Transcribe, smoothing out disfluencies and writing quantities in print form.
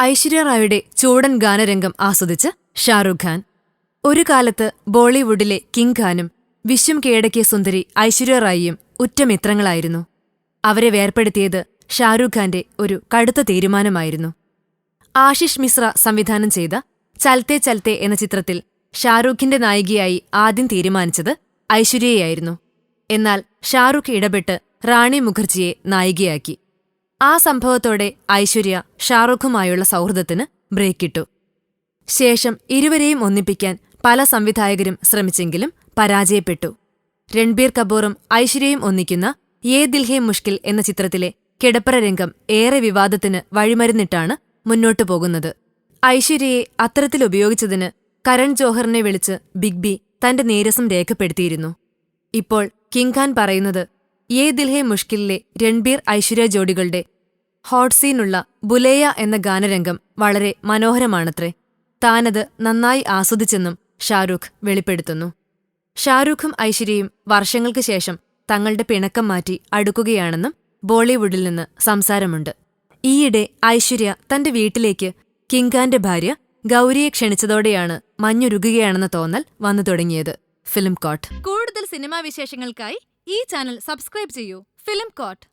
ഐശ്വര്യ റായുടെ ചൂടൻ ഗാനരംഗം ആസ്വദിച്ച് ഷാരൂഖ് ഖാൻ. ഒരു കാലത്ത് ബോളിവുഡിലെ കിങ് ഖാനും വിശ്വം കീഴടക്കിയ സുന്ദരി ഐശ്വര്യ റായിയും ഉറ്റമിത്രങ്ങളായിരുന്നു. അവരെ വേർപ്പെടുത്തിയത് ഷാരൂഖ് ഖാന്റെ ഒരു കടുത്ത തീരുമാനമായിരുന്നു. ആശിഷ് മിശ്ര സംവിധാനം ചെയ്ത ചൽത്തേ ചൽത്തേ എന്ന ചിത്രത്തിൽ ഷാരൂഖിന്റെ നായികയായി ആദ്യം തീരുമാനിച്ചത് ഐശ്വര്യയായിരുന്നു. എന്നാൽ ഷാരൂഖ് ഇടപെട്ട് റാണി മുഖർജിയെ നായികയാക്കി. ആ സംഭവത്തോടെ ഐശ്വര്യ ഷാരൂഖുമായുള്ള സൗഹൃദത്തിന് ബ്രേക്കിട്ടു. ശേഷം ഇരുവരെയും ഒന്നിപ്പിക്കാൻ പല സംവിധായകരും ശ്രമിച്ചെങ്കിലും പരാജയപ്പെട്ടു. രൺബീർ കപൂറും ഐശ്വര്യയും ഒന്നിക്കുന്ന യേ ദിൽ ഹേ മുഷ്കിൽ എന്ന ചിത്രത്തിലെ കിടപ്പറ രംഗം ഏറെ വിവാദത്തിന് വഴിമരുന്നിട്ടാണ് മുന്നോട്ടു പോകുന്നത്. ഐശ്വര്യയെ അത്തരത്തിലുപയോഗിച്ചതിന് കരൺ ജോഹറിനെ വിളിച്ച് ബിഗ് ബി തന്റെ നീരസം രേഖപ്പെടുത്തിയിരുന്നു. ഇപ്പോൾ കിങ് ഖാൻ പറയുന്നത് യേ ദിൽ ഹേ മുഷ്കിലിലെ രൺബീർ ഐശ്വര്യ ജോഡികളുടെ ഹോട്ട് സീനുള്ള ബുലേയ എന്ന ഗാനരംഗം വളരെ മനോഹരമാണത്രേ. താനത് നന്നായി ആസ്വദിച്ചെന്നും ഷാരൂഖ് വെളിപ്പെടുത്തുന്നു. ഷാരൂഖും ഐശ്വര്യയും വർഷങ്ങൾക്ക് ശേഷം തങ്ങളുടെ പിണക്കം മാറ്റി അടുക്കുകയാണെന്നും ബോളിവുഡിൽ നിന്ന് സംസാരമുണ്ട്. ഈയിടെ ഐശ്വര്യ തന്റെ വീട്ടിലേക്ക് കിങ് ഖാന്റെ ഭാര്യ ഗൗരിയെ ക്ഷണിച്ചതോടെയാണ് മഞ്ഞുരുകുകയാണെന്ന തോന്നൽ വന്നു തുടങ്ങിയത്. ഫിലിം കോട്ട്. കൂടുതൽ സിനിമാ വിശേഷങ്ങൾക്കായി ഈ ചാനൽ സബ്സ്ക്രൈബ് ചെയ്യൂ. Film coat.